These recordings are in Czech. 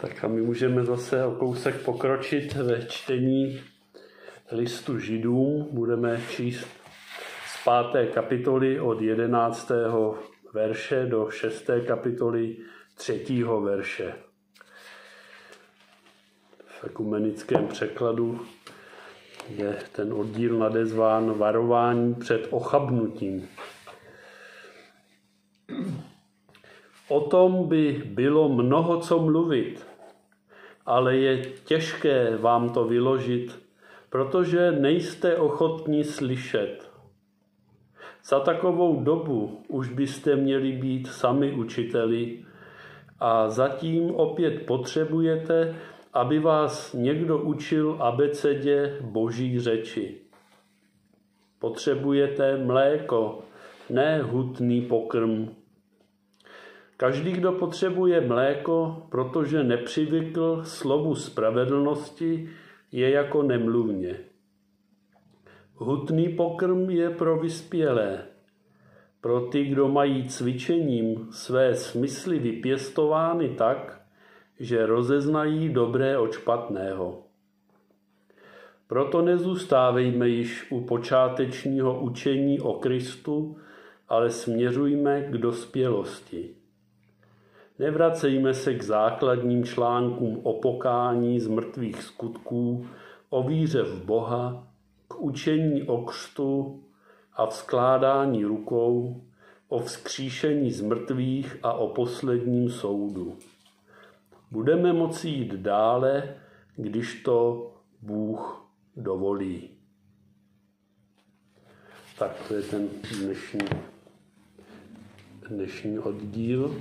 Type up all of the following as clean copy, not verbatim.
Tak a my můžeme zase o kousek pokročit ve čtení listu Židům. Budeme číst z 5. kapitoly od 11. verše do 6. kapitoly 3. verše. V ekumenickém překladu je ten oddíl nadezván varování před ochabnutím. O tom by bylo mnoho co mluvit, ale je těžké vám to vyložit, protože nejste ochotní slyšet. Za takovou dobu už byste měli být sami učiteli a zatím opět potřebujete, aby vás někdo učil abecedě Boží řeči. Potřebujete mléko, ne hutný pokrm. Každý, kdo potřebuje mléko, protože nepřivykl slovu spravedlnosti, je jako nemluvně. Hutný pokrm je pro vyspělé, pro ty, kdo mají cvičením své smysly vypěstovány tak, že rozeznají dobré od špatného. Proto nezůstávejme již u počátečního učení o Kristu, ale směřujme k dospělosti. Nevracejme se k základním článkům o pokání z mrtvých skutků, o víře v Boha, k učení o křtu a vzkládání rukou, o vzkříšení z mrtvých a o posledním soudu. Budeme moci jít dále, když to Bůh dovolí. Tak to je ten dnešní oddíl.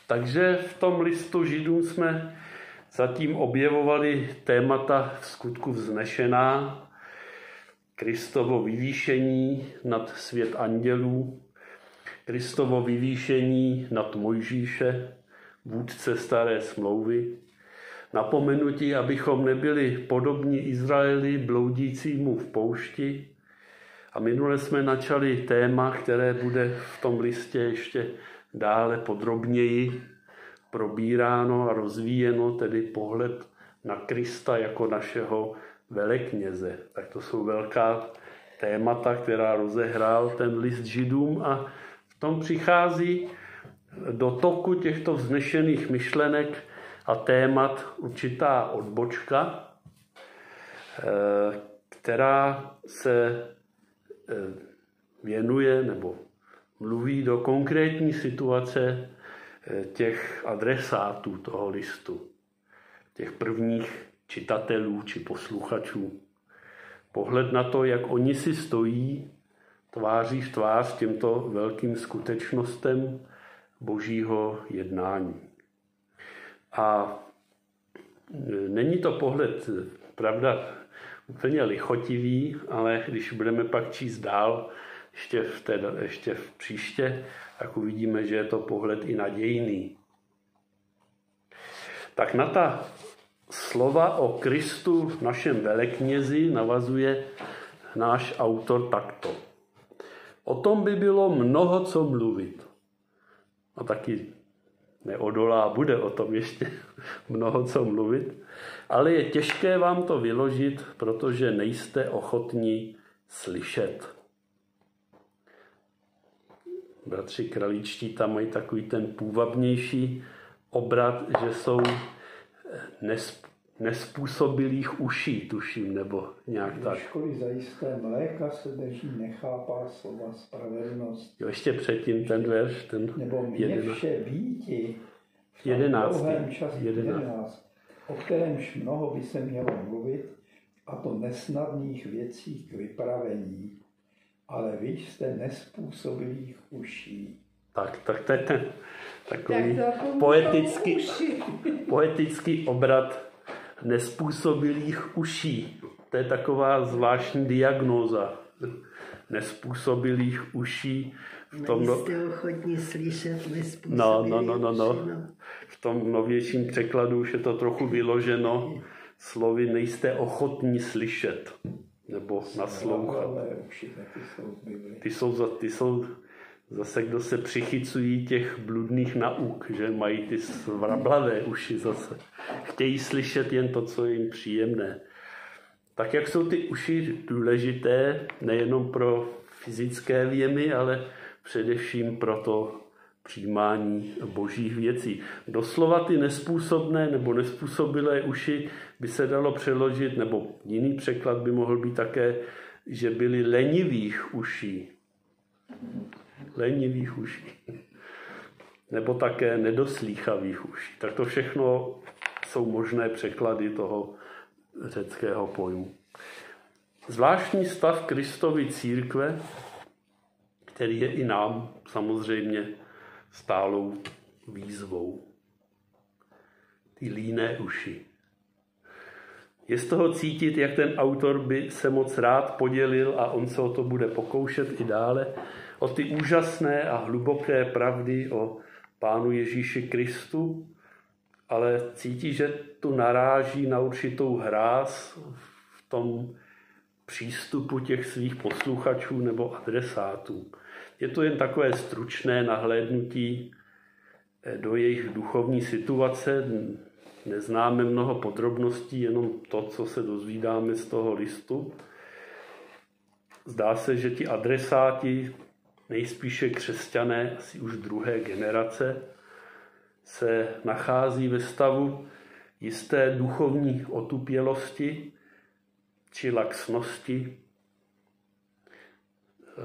Takže v tom listu Židům jsme zatím objevovali témata v skutku vznešená, Kristovo vyvýšení nad svět andělů, Kristovo vyvýšení nad Mojžíše, vůdce staré smlouvy, napomenutí, abychom nebyli podobní Izraeli bloudícímu v poušti. A minule jsme načali téma, které bude v tom listě ještě dále podrobněji probíráno a rozvíjeno, tedy pohled na Krista jako našeho velekněze. Tak to jsou velká témata, která rozehrál ten list Židům a v tom přichází do toku těchto vznešených myšlenek a témat určitá odbočka, která se věnuje nebo mluví do konkrétní situace těch adresátů toho listu, těch prvních čitatelů či posluchačů. Pohled na to, jak oni si stojí tváří v tvář těmto velkým skutečnostem Božího jednání. A není to pohled, pravda, úplně lichotivý, ale když budeme pak číst dál, ještě v příště, tak uvidíme, že je to pohled i nadějný. Tak na ta slova o Kristu, našem veleknězi, navazuje náš autor takto. O tom by bylo mnoho co mluvit. A taky neodolá, bude o tom ještě mnoho co mluvit, ale je těžké vám to vyložit, protože nejste ochotní slyšet. Bratři kraličtí tam mají takový ten půvabnější obrat, že jsou nespůsobilých uší, tuším, nebo nějak tak. Školy zajisté mléka se drží, nechápá slova spravedlnosti. Jo, ještě předtím ten verš, ten nebo mě vše býti v 11. čase 11, o kterémž mnoho by se mělo mluvit, a to nesnadných věcí k vypravení, ale vy jste nespůsobilých uší. Tak to je ten takový poetický obrat nespůsobilých uší. To je taková zvláštní diagnóza. Nespůsobilých uší. Nejste ochotní slyšet nespůsobilých uší. V tom novějším překladu už je to trochu vyloženo slovy nejste ochotní slyšet nebo naslouchat. Ty jsou Zase kdo se přichycují těch bludných nauk, že mají ty svrablavé uši zase. Chtějí slyšet jen to, co je jim příjemné. Tak jak jsou ty uši důležité nejenom pro fyzické věmy, ale především pro to přijímání božích věcí. Doslova ty nespůsobné nebo nespůsobilé uši by se dalo přeložit, nebo jiný překlad by mohl být také, že byly lenivých uší. Lenivých uší. Nebo také nedoslýchavých uší. Tak to všechno jsou možné překlady toho řeckého pojmu. Zvláštní stav Kristovy církve, který je i nám samozřejmě stálou výzvou. Ty líné uši. Je z toho cítit, jak ten autor by se moc rád podělil a on se o to bude pokoušet i dále, o ty úžasné a hluboké pravdy o Pánu Ježíši Kristu, ale cítí, že tu naráží na určitou hráz v tom přístupu těch svých posluchačů nebo adresátů. Je to jen takové stručné nahlédnutí do jejich duchovní situace. Neznáme mnoho podrobností, jenom to, co se dozvídáme z toho listu. Zdá se, že ti adresáti, nejspíše křesťané, asi už druhé generace, se nachází ve stavu jisté duchovní otupělosti či laxnosti,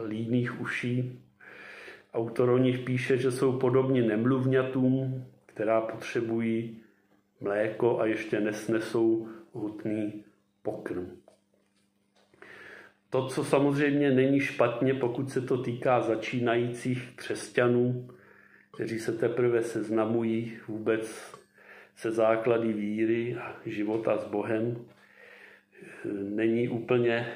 líných uší. Autor o nich píše, že jsou podobni nemluvňatům, která potřebují mléko a ještě nesnesou hutný pokrm. To, co samozřejmě není špatně, pokud se to týká začínajících křesťanů, kteří se teprve seznamují vůbec se základy víry a života s Bohem, není úplně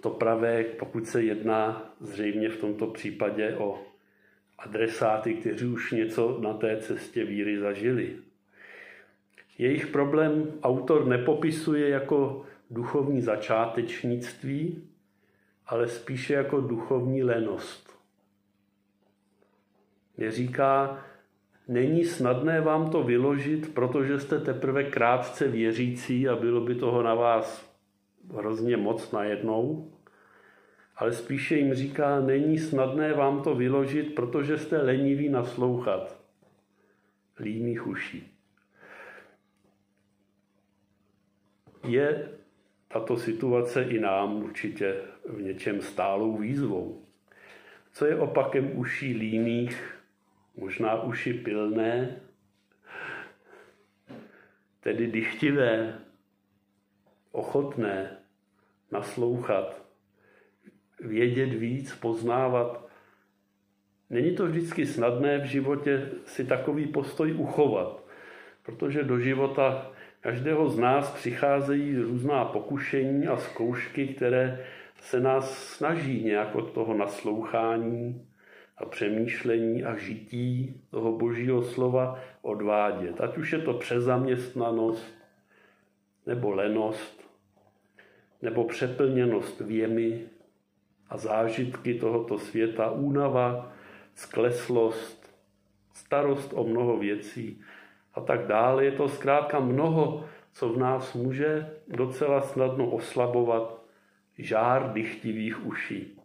to pravé, pokud se jedná zřejmě v tomto případě o adresáty, kteří už něco na té cestě víry zažili. Jejich problém autor nepopisuje jako duchovní začátečnictví, ale spíše jako duchovní lenost. Neříká, není snadné vám to vyložit, protože jste teprve krátce věřící a bylo by toho na vás hrozně moc najednou, ale spíše jim říká, není snadné vám to vyložit, protože jste leniví naslouchat. Líných uší. Je tato situace i nám určitě v něčem stálou výzvou. Co je opakem uší líných, možná uši pilné, tedy dychtivé, ochotné naslouchat, vědět víc, poznávat. Není to vždycky snadné v životě si takový postoj uchovat, protože do života každého z nás přicházejí různá pokušení a zkoušky, které se nás snaží nějak od toho naslouchání a přemýšlení a žití toho Božího slova odvádět. Ať už je to přezaměstnanost, nebo lenost, nebo přeplněnost věmi a zážitky tohoto světa, únava, skleslost, starost o mnoho věcí a tak dále. Je to zkrátka mnoho, co v nás může docela snadno oslabovat žár dychtivých uší.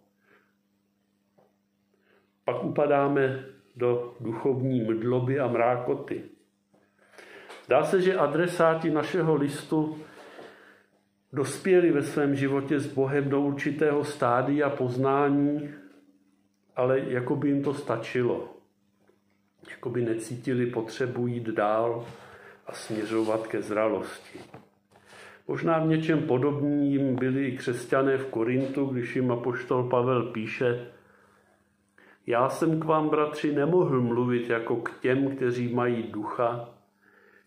Pak upadáme do duchovní mdloby a mrákoty. Zdá se, že adresáti našeho listu dospěli ve svém životě s Bohem do určitého stádia poznání, ale jako by jim to stačilo. Jako by necítili potřebu jít dál a směřovat ke zralosti. Možná v něčem podobným byli i křesťané v Korintu, když jim apoštol Pavel píše: Já jsem k vám, bratři, nemohl mluvit jako k těm, kteří mají ducha,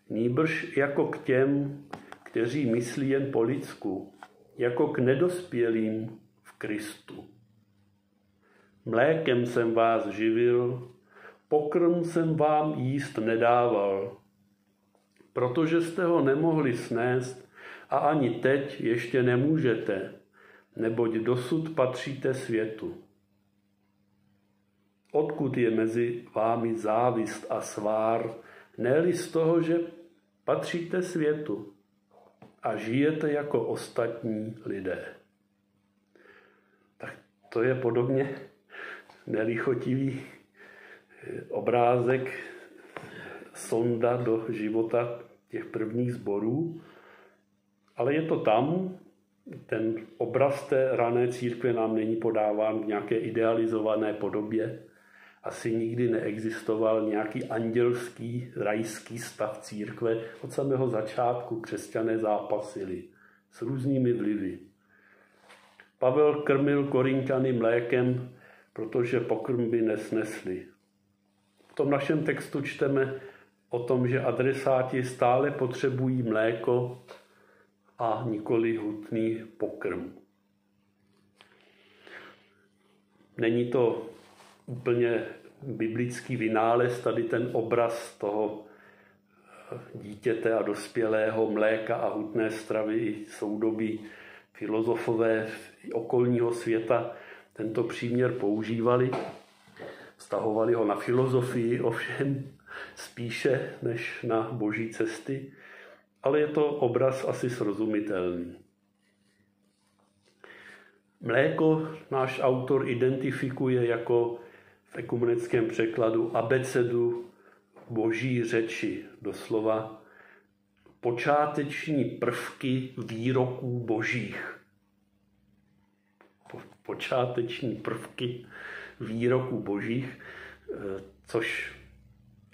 nýbrž jako k těm, kteří myslí jen po lidsku, jako k nedospělým v Kristu. Mlékem jsem vás živil, pokrm jsem vám jíst nedával, protože jste ho nemohli snést a ani teď ještě nemůžete, neboť dosud patříte světu. Odkud je mezi vámi závist a svár, ne-li z toho, že patříte světu a žijete jako ostatní lidé. Tak to je podobně nelichotivý obrázek, sonda do života těch prvních sborů, ale je to tam, ten obraz té rané církve nám není podáván v nějaké idealizované podobě. Asi nikdy neexistoval nějaký andělský, rajský stav církve. Od samého začátku křesťané zápasili s různými vlivy. Pavel krmil Korinťany mlékem, protože pokrm by nesnesli. V tom našem textu čteme o tom, že adresáti stále potřebují mléko a nikoli hutný pokrm. Není to úplně biblický vynález, tady ten obraz toho dítěte a dospělého, mléka a hutné stravy. I soudobí filozofové okolního světa tento příměr používali. Vztahovali ho na filozofii ovšem spíše než na boží cesty, ale je to obraz asi srozumitelný. Mléko náš autor identifikuje jako v ekumenickém překladu abecedu boží řeči, doslova počáteční prvky výroků božích. Počáteční prvky výroků božích, což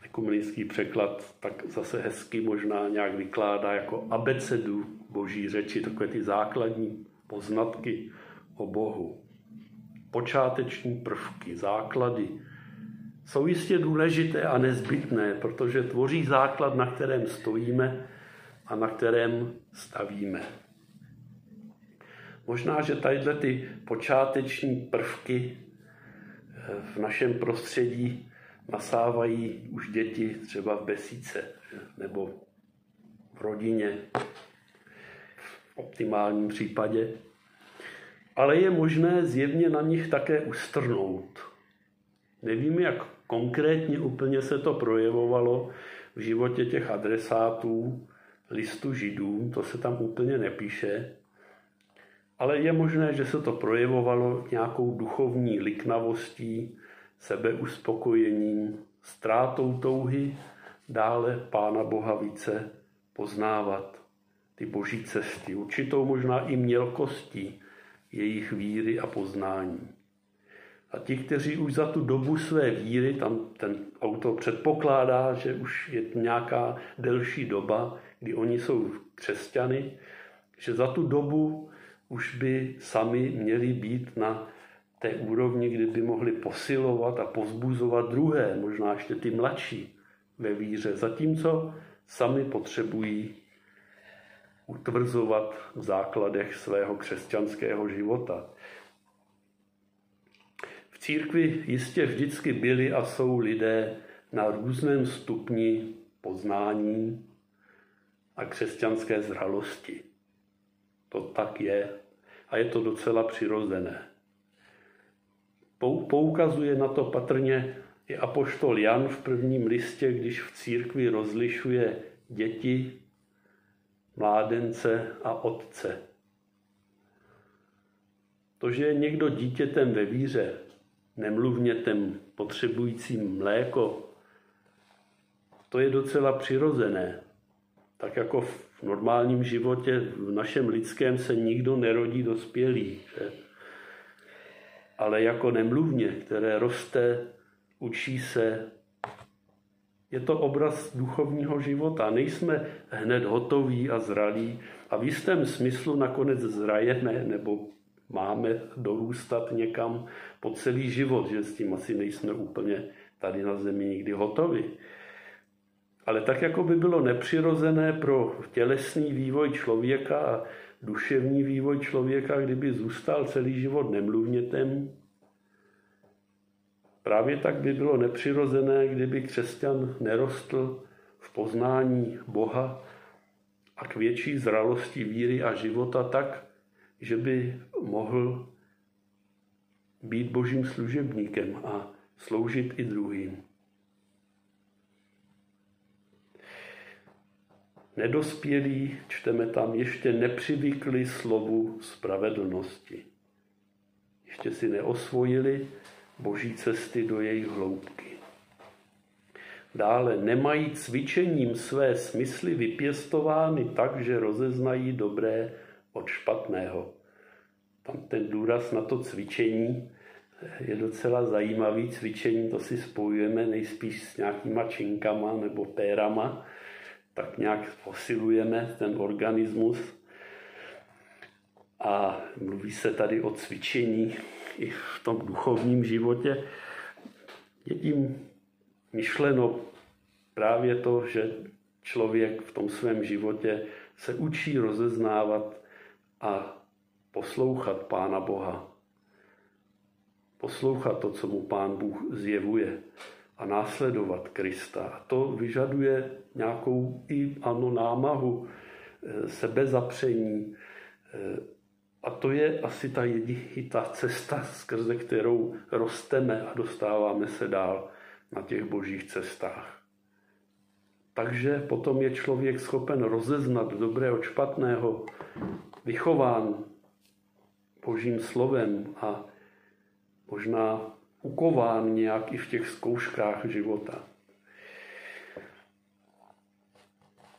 ekumenický překlad tak zase hezky možná nějak vykládá jako abecedu boží řeči, takové ty základní poznatky o Bohu. Počáteční prvky, základy jsou jistě důležité a nezbytné, protože tvoří základ, na kterém stojíme a na kterém stavíme. Možná, že tadyhle ty počáteční prvky v našem prostředí nasávají už děti třeba v besídce nebo v rodině, v optimálním případě. Ale je možné zjevně na nich také ustrnout. Nevím, jak konkrétně úplně se to projevovalo v životě těch adresátů listu Židům, to se tam úplně nepíše, ale je možné, že se to projevovalo nějakou duchovní liknavostí, sebeuspokojením, ztrátou touhy dále Pána Boha více poznávat, ty boží cesty, určitou možná i mělkostí jejich víry a poznání. A ti, kteří už za tu dobu své víry, tam ten autor předpokládá, že už je nějaká delší doba, kdy oni jsou křesťany, že za tu dobu už by sami měli být na té úrovni, kdy by mohli posilovat a povzbuzovat druhé, možná ještě ty mladší ve víře, zatímco sami potřebují utvrzovat v základech svého křesťanského života. V církvi jistě vždycky byli a jsou lidé na různém stupni poznání a křesťanské zralosti. To tak je a je to docela přirozené. Poukazuje na to patrně i apoštol Jan v prvním listě, když v církvi rozlišuje děti, mládence a otce. To, že je někdo dítětem ve víře, nemluvnětem potřebujícím mléko, to je docela přirozené. Tak jako v normálním životě, v našem lidském se nikdo nerodí dospělý, že? Ale jako nemluvně, které roste, učí se. Je to obraz duchovního života. Nejsme hned hotoví a zralí a v jistém smyslu nakonec zrajeme nebo máme dorůstat někam po celý život, že s tím asi nejsme úplně tady na zemi nikdy hotovi. Ale tak, jako by bylo nepřirozené pro tělesný vývoj člověka a duševní vývoj člověka, kdyby zůstal celý život nemluvnětem, právě tak by bylo nepřirozené, kdyby křesťan nerostl v poznání Boha a k větší zralosti víry a života tak, že by mohl být božím služebníkem a sloužit i druhým. Nedospělí, čteme tam, ještě nepřivykli slovu spravedlnosti. Ještě si neosvojili Boží cesty do jejich hloubky. Dále nemají cvičením své smysly vypěstovány tak, že rozeznají dobré od špatného. Tam ten důraz na to cvičení je docela zajímavý. Cvičení to si spojujeme nejspíš s nějakýma činkama nebo pérama, tak nějak posilujeme ten organismus. A mluví se tady o cvičení i v tom duchovním životě. Je tím myšleno právě to, že člověk v tom svém životě se učí rozeznávat a poslouchat Pána Boha. Poslouchat to, co mu Pán Bůh zjevuje a následovat Krista. A to vyžaduje nějakou námahu, sebezapření. A to je asi ta cesta, skrze kterou rosteme a dostáváme se dál na těch božích cestách. Takže potom je člověk schopen rozeznat dobré od špatného, vychován Božím slovem a možná ukován nějak i v těch zkouškách života.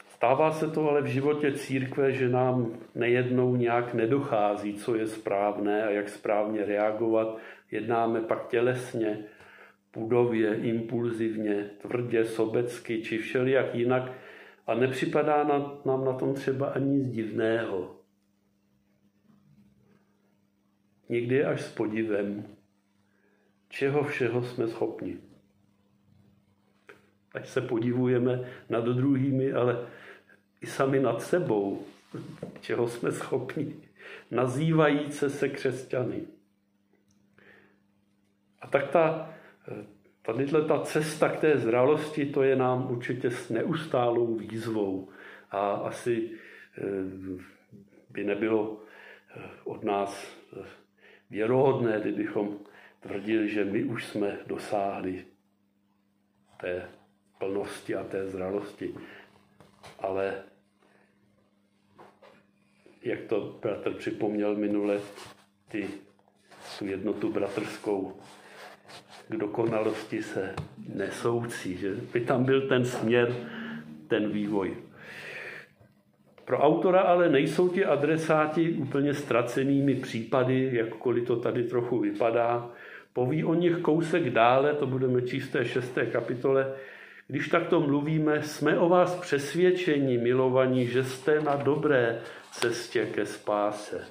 Stává se to ale v životě církve, že nám nejednou nějak nedochází, co je správné a jak správně reagovat. Jednáme pak tělesně, pudově, impulzivně, tvrdě, sobecky či všelijak jinak a nepřipadá nám na tom třeba ani nic divného. Někdy až s podivem, čeho všeho jsme schopni. Ať se podivujeme nad druhými, ale i sami nad sebou, čeho jsme schopni, nazývajíce se křesťany. A tak ta cesta k té zralosti, to je nám určitě s neustálou výzvou. A asi by nebylo od nás věrohodné, kdybychom tvrdili, že my už jsme dosáhli té plnosti a té zralosti. Ale jak to bratr připomněl minule, tu jednotu bratrskou, k dokonalosti se nesoucí, že by tam byl ten směr, ten vývoj. Pro autora ale nejsou ti adresáti úplně ztracenými případy, jakkoliv to tady trochu vypadá. Poví o nich kousek dále, to budeme číst v té 6. kapitole. Když takto mluvíme, jsme o vás přesvědčeni, milovaní, že jste na dobré cestě ke spáse.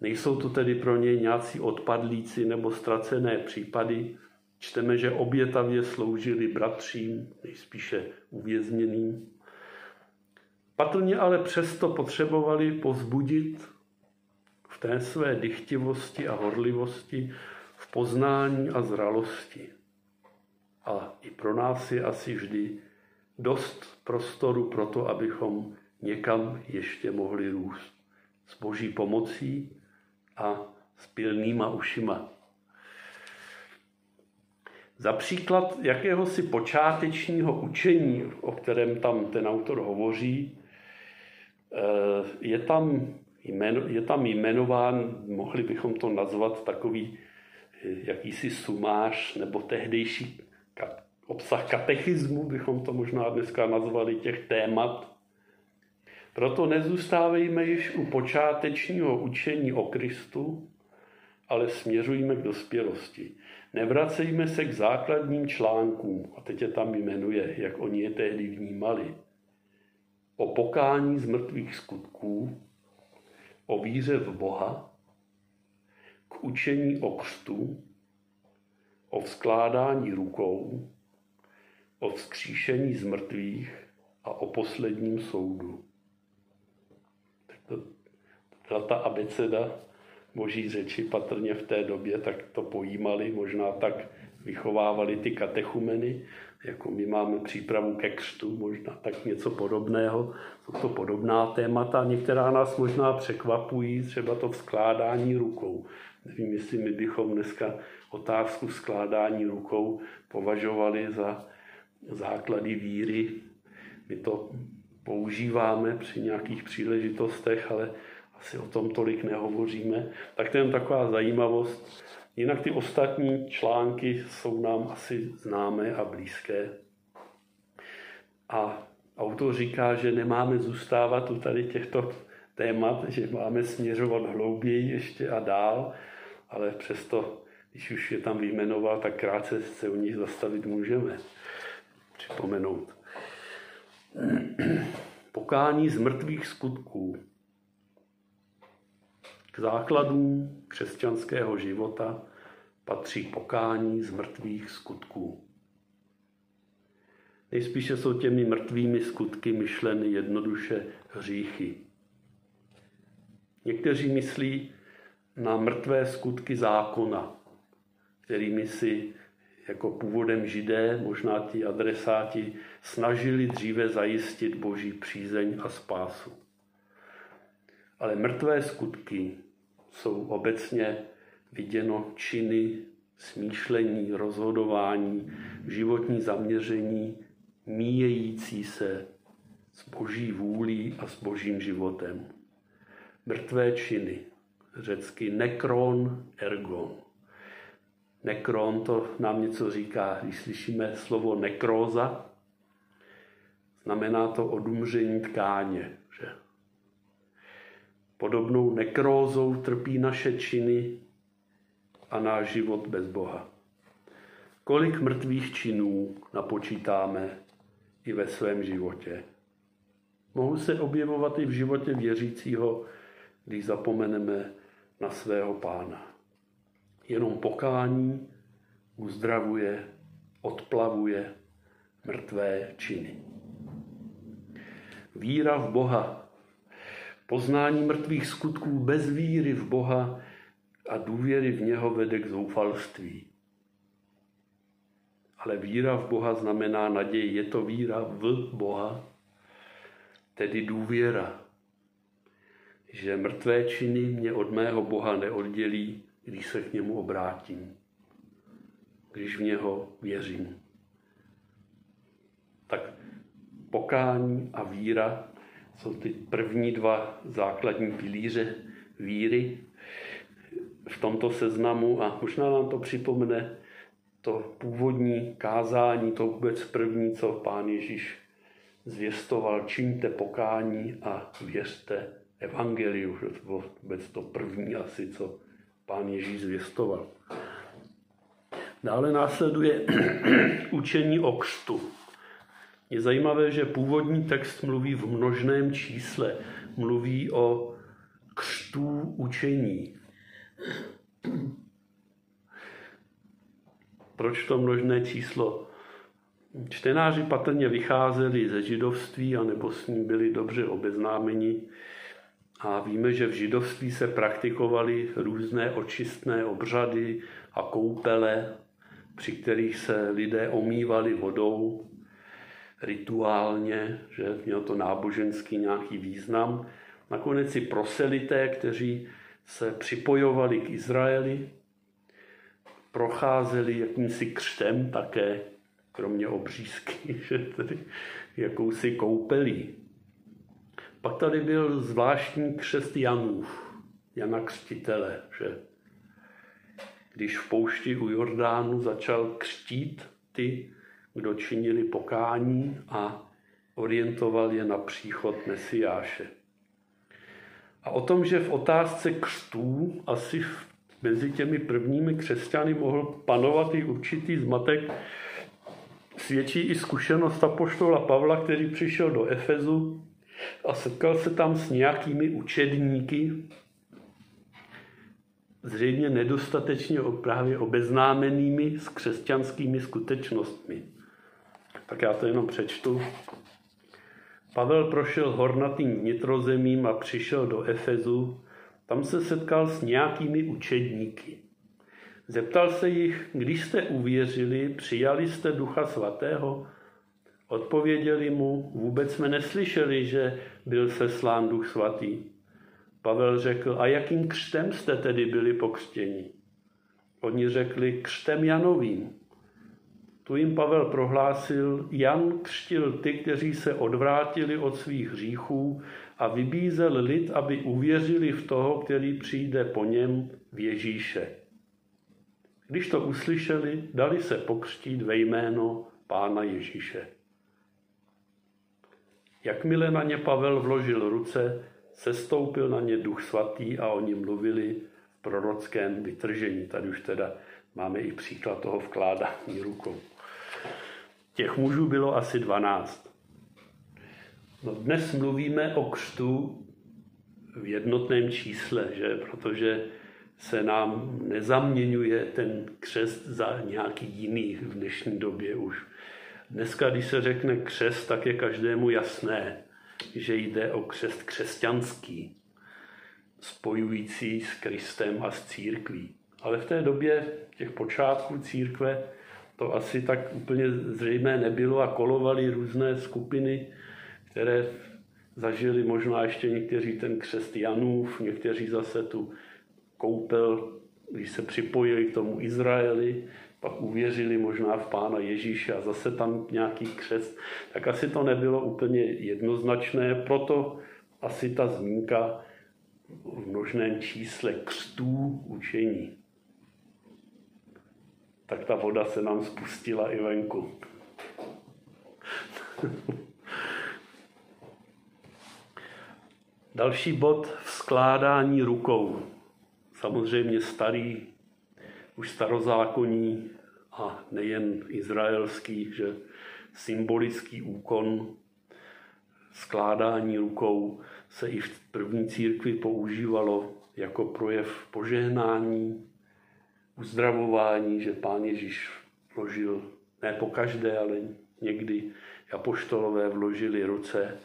Nejsou to tedy pro něj nějací odpadlíci nebo ztracené případy. Čteme, že obětavě sloužili bratřím, nejspíše uvězněným. Patrně ale přesto potřebovali povzbudit v té své dychtivosti a horlivosti, v poznání a zralosti. A i pro nás je asi vždy dost prostoru pro to, abychom někam ještě mohli růst. S Boží pomocí a s pilnýma ušima. Za příklad jakéhosi počátečního učení, o kterém tam ten autor hovoří, je tam jmenován, mohli bychom to nazvat takový jakýsi sumář nebo tehdejší obsah katechismu, bychom to možná dneska nazvali, těch témat. Proto nezůstávejme již u počátečního učení o Kristu, ale směřujme k dospělosti. Nevracejme se k základním článkům, a teď je tam jmenuje, jak oni je tehdy vnímali. O pokání z mrtvých skutků, o víře v Boha, k učení o křtu, o vzkládání rukou, o vzkříšení z mrtvých a o posledním soudu. Tak to byla ta abeceda Boží řeči patrně v té době, tak to pojímali, možná tak vychovávali ty katechumeny, jako my máme přípravu ke křtu, možná tak něco podobného. Jsou to podobná témata, některá nás možná překvapují, třeba to vzkládání rukou. Nevím, jestli my bychom dneska otázku skládání rukou považovali za základy víry. My to používáme při nějakých příležitostech, ale asi o tom tolik nehovoříme. Tak to je jen taková zajímavost. Jinak ty ostatní články jsou nám asi známé a blízké. A autor říká, že nemáme zůstávat u tady těchto témat, že máme směřovat hlouběji ještě a dál, ale přesto, když už je tam vyjmenoval, tak krátce se u nich zastavit můžeme. Připomenout. Pokání z mrtvých skutků. K základům křesťanského života patří pokání z mrtvých skutků. Nejspíše jsou těmi mrtvými skutky myšleny jednoduše hříchy. Někteří myslí na mrtvé skutky zákona, kterými si jako původem Židé, možná ti adresáti, snažili dříve zajistit Boží přízeň a spásu. Ale mrtvé skutky jsou obecně viděno činy, smýšlení, rozhodování, životní zaměření, míjející se s Boží vůlí a s Božím životem. Mrtvé činy, řecky nekron, ergon. Nekron, to nám něco říká, když slyšíme slovo nekróza, znamená to odumření tkáně. Že? Podobnou nekrózou trpí naše činy a náš život bez Boha. Kolik mrtvých činů napočítáme i ve svém životě. Mohou se objevovat i v životě věřícího, když zapomeneme na svého Pána. Jenom pokání uzdravuje, odplavuje mrtvé činy. Víra v Boha. Poznání mrtvých skutků bez víry v Boha a důvěry v něho vede k zoufalství. Ale víra v Boha znamená naději. Je to víra v Boha, tedy důvěra, že mrtvé činy mě od mého Boha neoddělí, když se k němu obrátím, když v něho věřím. Tak pokání a víra jsou ty první dva základní pilíře víry v tomto seznamu a možná nám to připomene to původní kázání, to vůbec první, co Pán Ježíš zvěstoval, čiňte pokání a věřte evangeliu. To bylo vůbec to první asi, co Pán Ježíš zvěstoval. Dále následuje učení o křtu. Je zajímavé, že původní text mluví v množném čísle. Mluví o křtu učení. Proč to množné číslo? Čtenáři patrně vycházeli ze židovství, anebo s ním byli dobře obeznámeni. A víme, že v židovství se praktikovaly různé očistné obřady a koupele, při kterých se lidé omývali vodou rituálně, že mělo to náboženský nějaký význam. Nakonec i proselité, kteří se připojovali k Izraeli, procházeli jakýmsi křtem také, kromě obřízky, že tedy jakousi koupelí. Pak tady byl zvláštní křest Janův, Jana Křtitele, že když v poušti u Jordánu začal křtít ty, kdo činili pokání a orientoval je na příchod Mesiáše. A o tom, že v otázce křtů asi mezi těmi prvními křesťany mohl panovat i určitý zmatek, svědčí i zkušenost apoštola Pavla, který přišel do Efezu a setkal se tam s nějakými učedníky, zřejmě nedostatečně právě obeznámenými s křesťanskými skutečnostmi. Tak já to jenom přečtu. Pavel prošel hornatým vnitrozemím a přišel do Efezu. Tam se setkal s nějakými učedníky. Zeptal se jich, když jste uvěřili, přijali jste Ducha Svatého? Odpověděli mu, vůbec jsme neslyšeli, že byl seslán Duch Svatý. Pavel řekl, a jakým křtem jste tedy byli pokřtěni? Oni řekli, křtem Janovým. Tu jim Pavel prohlásil, Jan křtil ty, kteří se odvrátili od svých hříchů a vybízel lid, aby uvěřili v toho, který přijde po něm, v Ježíše. Když to uslyšeli, dali se pokřtít ve jméno Pána Ježíše. Jakmile na ně Pavel vložil ruce, sestoupil na ně Duch Svatý a oni mluvili v prorockém vytržení. Tady už teda máme i příklad toho vkládání rukou. Těch mužů bylo asi 12. No dnes mluvíme o křtu v jednotném čísle, že? Protože se nám nezaměňuje ten křest za nějaký jiný v dnešní době už. Dneska, když se řekne křest, tak je každému jasné, že jde o křest křesťanský, spojující s Kristem a s církví. Ale v té době těch počátků církve to asi tak úplně zřejmé nebylo a kolovaly různé skupiny, které zažili možná ještě někteří ten křest Janův, někteří zase tu koupel, když se připojili k tomu Izraeli, pak uvěřili možná v Pána Ježíše a zase tam nějaký křest, tak asi to nebylo úplně jednoznačné, proto asi ta zmínka v množném čísle křtů učení. Tak ta voda se nám spustila i venku. Další bod, vzkládání rukou. Samozřejmě starý, už starozákonní a nejen izraelský, že symbolický úkon skládání rukou se i v první církvi používalo jako projev požehnání, uzdravování, že Pán Ježíš vložil, ne pokaždé, ale někdy apoštolové vložili ruce.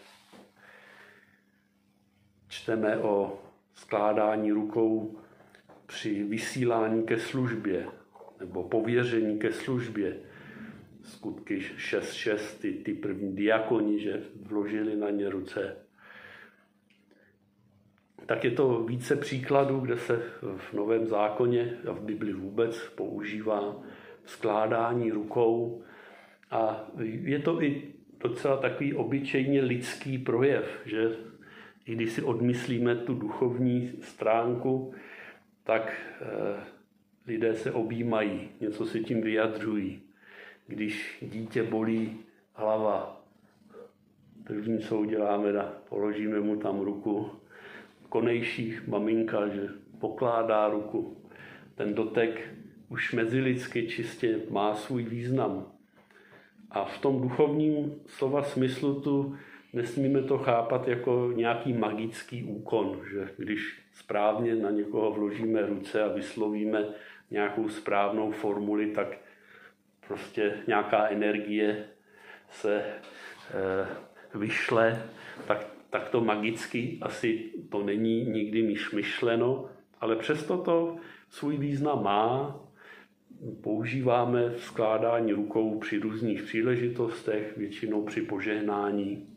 Čteme o skládání rukou při vysílání ke službě nebo pověření ke službě. Skutky 6.6, ty první diakoni, že vložili na ně ruce. Tak je to více příkladů, kde se v Novém zákoně a v Bibli vůbec používá skládání rukou. A je to i docela takový obyčejně lidský projev, že i když si odmyslíme tu duchovní stránku, tak lidé se objímají, něco si tím vyjadřují. Když dítě bolí hlava, první, co uděláme, položíme mu tam ruku. Konejších maminka, že pokládá ruku. Ten dotek už mezilidsky čistě má svůj význam. A v tom duchovním slova smyslu tu nesmíme to chápat jako nějaký magický úkon, že když správně na někoho vložíme ruce a vyslovíme nějakou správnou formuli, tak prostě nějaká energie se vyšle, tak to magicky asi to není nikdy myšleno, ale přesto to svůj význam má. Používáme skládání rukou při různých příležitostech, většinou při požehnání.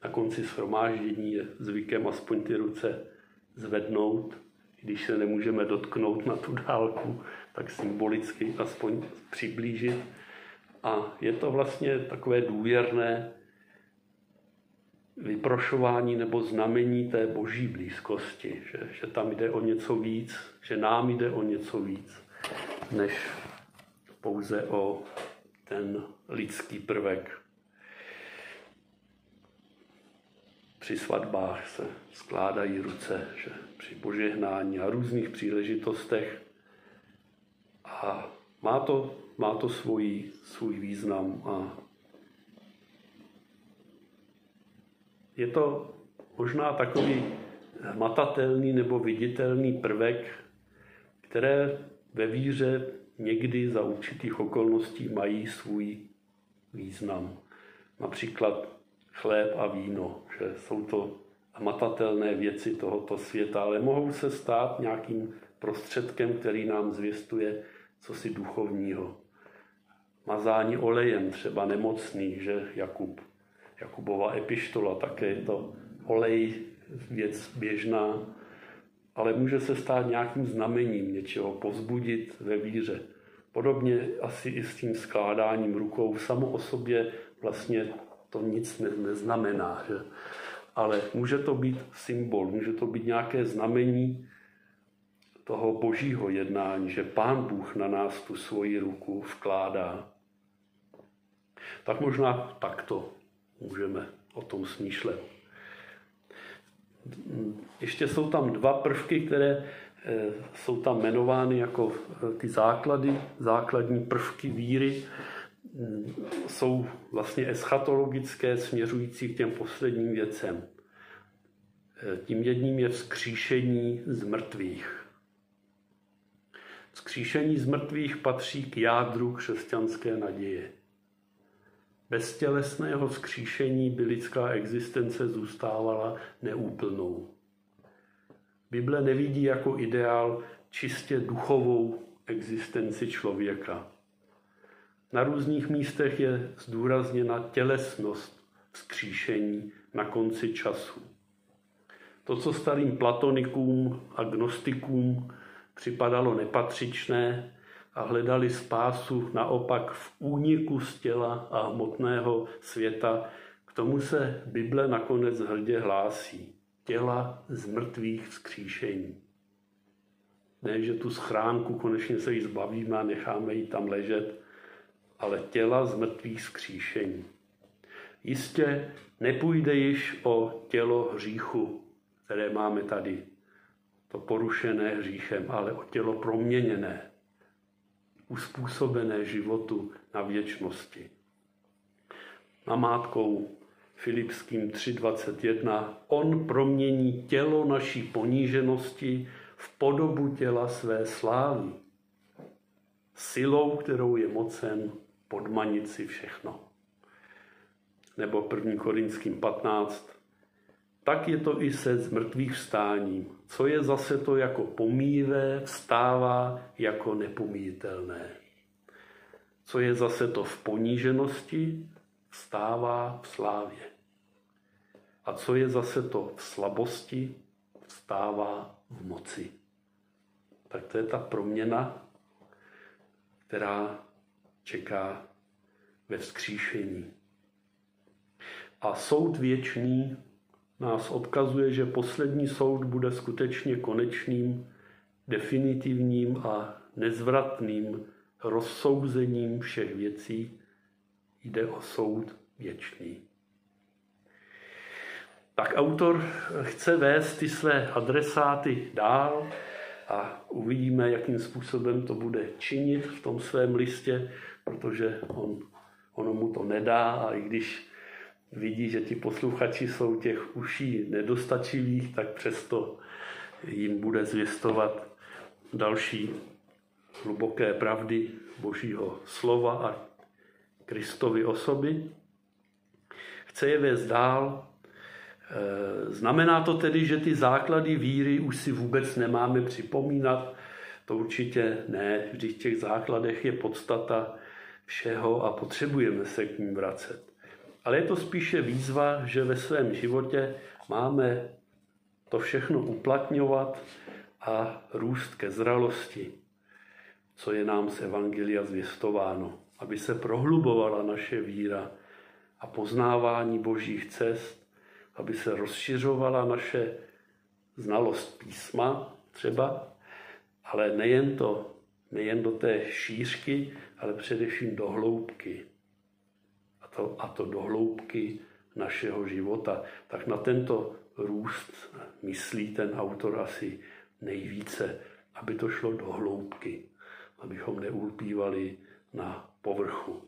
Na konci shromáždění je zvykem aspoň ty ruce zvednout, když se nemůžeme dotknout na tu dálku, tak symbolicky aspoň přiblížit. A je to vlastně takové důvěrné vyprošování nebo znamení té boží blízkosti, že tam jde o něco víc, že nám jde o něco víc, než pouze o ten lidský prvek. Při svatbách se skládají ruce, že při požehnání a různých příležitostech. A má to svůj význam. A je to možná takový hmatatelný nebo viditelný prvek, které ve víře někdy za určitých okolností mají svůj význam. Například chléb a víno, že jsou to hmatatelné věci tohoto světa, ale mohou se stát nějakým prostředkem, který nám zvěstuje cosi duchovního. Mazání olejem, třeba nemocný, že Jakubova epištola, také je to olej věc běžná, ale může se stát nějakým znamením něčeho, povzbudit ve víře. Podobně asi i s tím skládáním rukou. Samo o sobě vlastně to nic neznamená, že? Ale může to být symbol, může to být nějaké znamení toho božího jednání, že Pán Bůh na nás tu svoji ruku vkládá. Tak možná takto můžeme o tom smýšlet. Ještě jsou tam dva prvky, které jsou tam jmenovány jako ty základní prvky víry. Jsou vlastně eschatologické, směřující k těm posledním věcem. Tím jedním je vzkříšení z mrtvých. Vzkříšení z mrtvých patří k jádru křesťanské naděje. Bez tělesného vzkříšení by lidská existence zůstávala neúplnou. Bible nevidí jako ideál čistě duchovou existenci člověka. Na různých místech je zdůrazněna tělesnost vzkříšení na konci času. To, co starým platonikům a gnostikům připadalo nepatřičné a hledali spásu naopak v úniku z těla a hmotného světa, k tomu se Bible nakonec hrdě hlásí. Těla z mrtvých vzkříšení. Ne, že tu schránku konečně se jí zbavíme a necháme ji tam ležet, ale těla z mrtvých vzkříšení. Jistě nepůjde již o tělo hříchu, které máme tady, to porušené hříchem, ale o tělo proměněné, uspůsobené životu na věčnosti. Namátkou Filipským 3:21 on promění tělo naší poníženosti v podobu těla své slávy, silou, kterou je mocen podmanit si všechno. Nebo 1. Korinským 15. Tak je to i se zmrtvých vstáním. Co je zase to jako pomíjivé, vstává jako nepomíjitelné. Co je zase to v poníženosti, vstává v slávě. A co je zase to v slabosti, vstává v moci. Tak to je ta proměna, která čeká ve vzkříšení. A soud věčný nás odkazuje, že poslední soud bude skutečně konečným, definitivním a nezvratným rozsouzením všech věcí. Jde o soud věčný. Tak autor chce vést ty své adresáty dál a uvidíme, jakým způsobem to bude činit v tom svém listě, protože ono mu to nedá a i když vidí, že ti posluchači jsou těch uší nedostačivých, tak přesto jim bude zvěstovat další hluboké pravdy Božího slova a Kristovy osoby. Chce je vést dál. Znamená to tedy, že ty základy víry už si vůbec nemáme připomínat? To určitě ne. Vždyť v těch základech je podstata všeho a potřebujeme se k ním vracet. Ale je to spíše výzva, že ve svém životě máme to všechno uplatňovat a růst ke zralosti, co je nám z evangelia zvěstováno, aby se prohlubovala naše víra a poznávání božích cest, aby se rozšiřovala naše znalost písma třeba, ale nejen do té šířky, ale především do hloubky. A to do hloubky našeho života. Tak na tento růst myslí ten autor asi nejvíce, aby to šlo do hloubky, abychom neulpívali na povrchu.